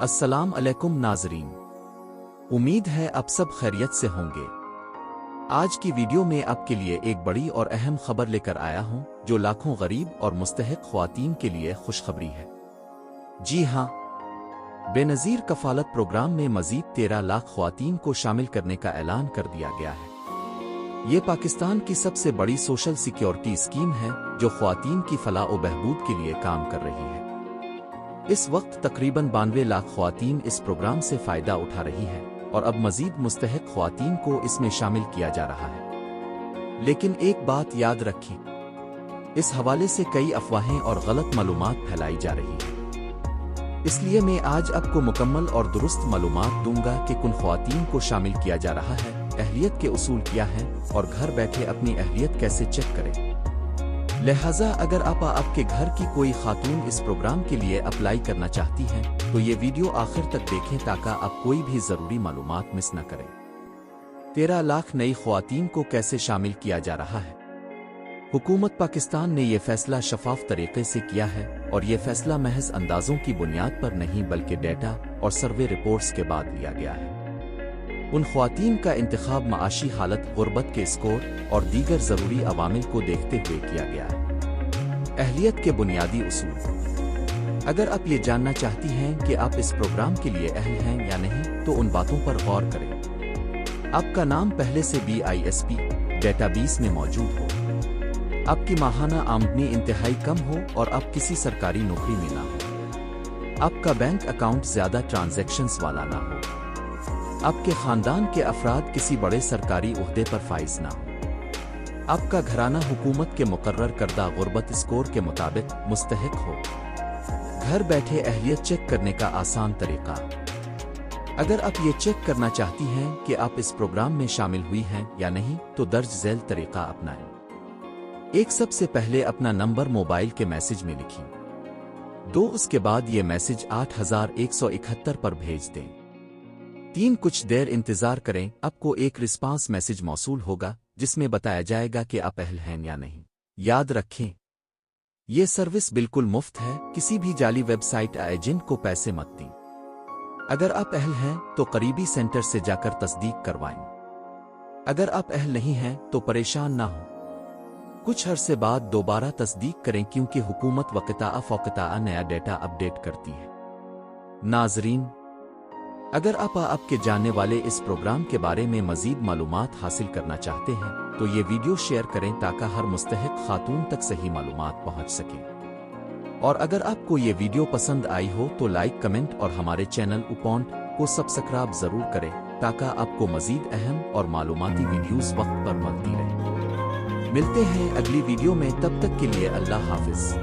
السلام علیکم ناظرین، امید ہے آپ سب خیریت سے ہوں گے۔ آج کی ویڈیو میں آپ کے لیے ایک بڑی اور اہم خبر لے کر آیا ہوں جو لاکھوں غریب اور مستحق خواتین کے لیے خوشخبری ہے۔ جی ہاں، بے نظیر کفالت پروگرام میں مزید 13 لاکھ خواتین کو شامل کرنے کا اعلان کر دیا گیا ہے۔ یہ پاکستان کی سب سے بڑی سوشل سیکیورٹی اسکیم ہے جو خواتین کی فلاح و بہبود کے لیے کام کر رہی ہے۔ اس وقت تقریباً 92 لاکھ خواتین اس پروگرام سے فائدہ اٹھا رہی ہیں اور اب مزید مستحق خواتین کو اس میں شامل کیا جا رہا ہے۔ لیکن ایک بات یاد رکھیں، اس حوالے سے کئی افواہیں اور غلط معلومات پھیلائی جا رہی ہیں۔ اس لیے میں آج آپ کو مکمل اور درست معلومات دوں گا کہ کن خواتین کو شامل کیا جا رہا ہے، اہلیت کے اصول کیا ہیں اور گھر بیٹھے اپنی اہلیت کیسے چیک کریں۔ لہٰذا اگر آپ کے گھر کی کوئی خاتون اس پروگرام کے لیے اپلائی کرنا چاہتی ہیں تو یہ ویڈیو آخر تک دیکھیں تاکہ آپ کوئی بھی ضروری معلومات مس نہ کریں۔ 13 لاکھ نئی خواتین کو کیسے شامل کیا جا رہا ہے؟ حکومت پاکستان نے یہ فیصلہ شفاف طریقے سے کیا ہے اور یہ فیصلہ محض اندازوں کی بنیاد پر نہیں بلکہ ڈیٹا اور سروے رپورٹس کے بعد لیا گیا ہے۔ ان خواتین کا انتخاب معاشی حالت، غربت کے اسکور اور دیگر ضروری عوامل کو دیکھتے ہوئے کیا گیا ہے۔ اہلیت کے بنیادی اصول۔ اگر آپ یہ جاننا چاہتی ہیں کہ آپ اس پروگرام کے لیے اہل ہیں یا نہیں تو ان باتوں پر غور کریں۔ آپ کا نام پہلے سے BISP ڈیٹا بیس میں موجود ہو، آپ کی ماہانہ آمدنی انتہائی کم ہو اور آپ کسی سرکاری نوکری میں نہ ہو، آپ کا بینک اکاؤنٹ زیادہ ٹرانزیکشنز والا نہ ہو، آپ کے خاندان کے افراد کسی بڑے سرکاری عہدے پر فائز نہ ہو، آپ کا گھرانہ حکومت کے مقرر کردہ غربت اسکور کے مطابق مستحق ہو۔ گھر بیٹھے اہلیت چیک کرنے کا آسان طریقہ۔ اگر آپ یہ چیک کرنا چاہتی ہیں کہ آپ اس پروگرام میں شامل ہوئی ہیں یا نہیں تو درج ذیل طریقہ اپنائیں۔ ایک، سب سے پہلے اپنا نمبر موبائل کے میسج میں لکھیں۔ 2، اس کے بعد یہ میسج 8171 پر بھیج دیں۔ 3، کچھ دیر انتظار کریں، آپ کو ایک رسپانس میسج موصول ہوگا جس میں بتایا جائے گا کہ آپ اہل ہیں یا نہیں۔ یاد رکھیں، یہ سروس بالکل مفت ہے، کسی بھی جعلی ویب سائٹ ایجنٹ کو پیسے مت دیں۔ اگر آپ اہل ہیں تو قریبی سینٹر سے جا کر تصدیق کروائیں۔ اگر آپ اہل نہیں ہیں تو پریشان نہ ہوں، کچھ عرصے بعد دوبارہ تصدیق کریں کیونکہ حکومت وقتاً فوقتاً نیا ڈیٹا اپڈیٹ کرتی ہے۔ ناظرین، اگر آپ کے جاننے والے اس پروگرام کے بارے میں مزید معلومات حاصل کرنا چاہتے ہیں تو یہ ویڈیو شیئر کریں تاکہ ہر مستحق خاتون تک صحیح معلومات پہنچ سکیں۔ اور اگر آپ کو یہ ویڈیو پسند آئی ہو تو لائک، کمنٹ اور ہمارے چینل اپونٹ کو سبسکرائب ضرور کریں تاکہ آپ کو مزید اہم اور معلوماتی ویڈیوز وقت پر ملتی رہیں۔ ملتے ہیں اگلی ویڈیو میں، تب تک کے لیے اللہ حافظ۔